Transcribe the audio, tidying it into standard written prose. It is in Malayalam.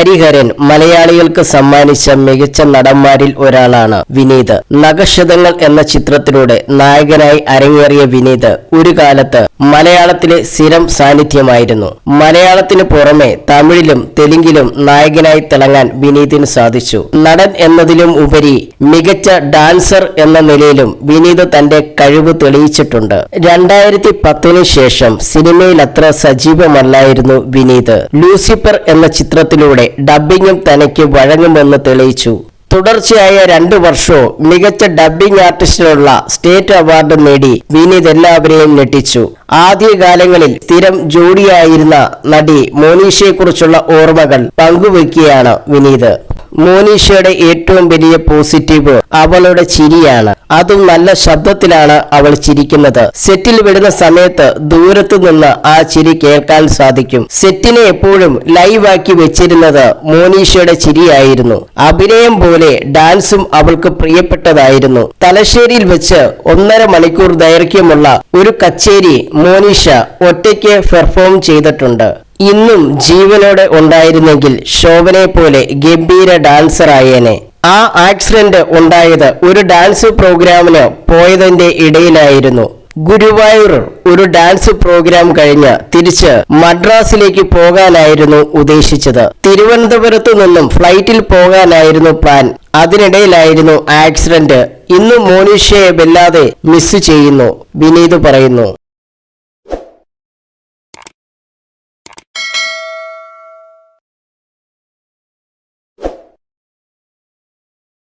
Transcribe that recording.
ഹരിഹരൻ മലയാളികൾക്ക് സമ്മാനിച്ച മികച്ച നടന്മാരിൽ ഒരാളാണ് വിനീത്. നഖശതങ്ങൾ എന്ന ചിത്രത്തിലൂടെ നായകനായി അരങ്ങേറിയ വിനീത് ഒരു കാലത്ത് മലയാളത്തിലെ സ്ഥിരം സാന്നിധ്യമായിരുന്നു. മലയാളത്തിന് പുറമെ തമിഴിലും തെലുങ്കിലും നായകനായി തിളങ്ങാൻ വിനീതിന് സാധിച്ചു. നടൻ എന്നതിലും ഉപരി മികച്ച ഡാൻസർ എന്ന നിലയിലും വിനീത് തന്റെ കഴിവ് തെളിയിച്ചിട്ടുണ്ട്. 2010 ശേഷം സിനിമയിൽ അത്ര സജീവമല്ലായിരുന്നു വിനീത്. ലൂസിഫർ എന്ന ചിത്രത്തിലൂടെ ഡബ്ബിങ്ങും തനിക്ക് വഴങ്ങുമെന്ന് തെളിയിച്ചു. തുടർച്ചയായ 2 വർഷവും മികച്ച ഡബ്ബിംഗ് ആർട്ടിസ്റ്റിനുള്ള സ്റ്റേറ്റ് അവാർഡ് നേടി വിനീത് എല്ലാവരെയും ഞെട്ടിച്ചു. ആദ്യകാലങ്ങളിൽ സ്ഥിരം ജോഡിയായിരുന്ന നടി മോനീഷയെക്കുറിച്ചുള്ള ഓർമ്മകൾ പങ്കുവയ്ക്കുകയാണ് വിനീത്. മോനീഷയുടെ ഏറ്റവും വലിയ പോസിറ്റീവ് അവളുടെ ചിരിയാണ്. അതും നല്ല ശബ്ദത്തിലാണ് അവൾ ചിരിക്കുന്നത്. സെറ്റിൽ വിടുന്ന സമയത്ത് ദൂരത്തു നിന്ന് ആ ചിരി കേൾക്കാൻ സാധിക്കും. സെറ്റിനെ എപ്പോഴും ലൈവാക്കി വെച്ചിരുന്നത് മോനീഷയുടെ ചിരിയായിരുന്നു. അഭിനയം പോലെ ഡാൻസും അവൾക്ക് പ്രിയപ്പെട്ടതായിരുന്നു. തലശ്ശേരിയിൽ വെച്ച് 1.5 മണിക്കൂർ ദൈർഘ്യമുള്ള ഒരു കച്ചേരി മോനീഷ ഒറ്റയ്ക്ക് പെർഫോം ചെയ്തിട്ടുണ്ട്. ഇന്നും ജീവനോടെ ഉണ്ടായിരുന്നെങ്കിൽ ശോഭനെ പോലെ ഗംഭീര ഡാൻസറായേനെ. ആ ആക്സിഡന്റ് ഉണ്ടായത് ഒരു ഡാൻസ് പ്രോഗ്രാമിന് പോയതിന്റെ ഇടയിലായിരുന്നു. ഗുരുവായൂർ ഒരു ഡാൻസ് പ്രോഗ്രാം കഴിഞ്ഞ് തിരിച്ച് മദ്രാസിലേക്ക് പോകാനായിരുന്നു ഉദ്ദേശിച്ചത്. തിരുവനന്തപുരത്തു നിന്നും ഫ്ലൈറ്റിൽ പോകാനായിരുന്നു പ്ലാൻ. അതിനിടയിലായിരുന്നു ആക്സിഡന്റ്. ഇന്നും മോനീഷയെ വല്ലാതെ മിസ് ചെയ്യുന്നു വിനീത് പറയുന്നു.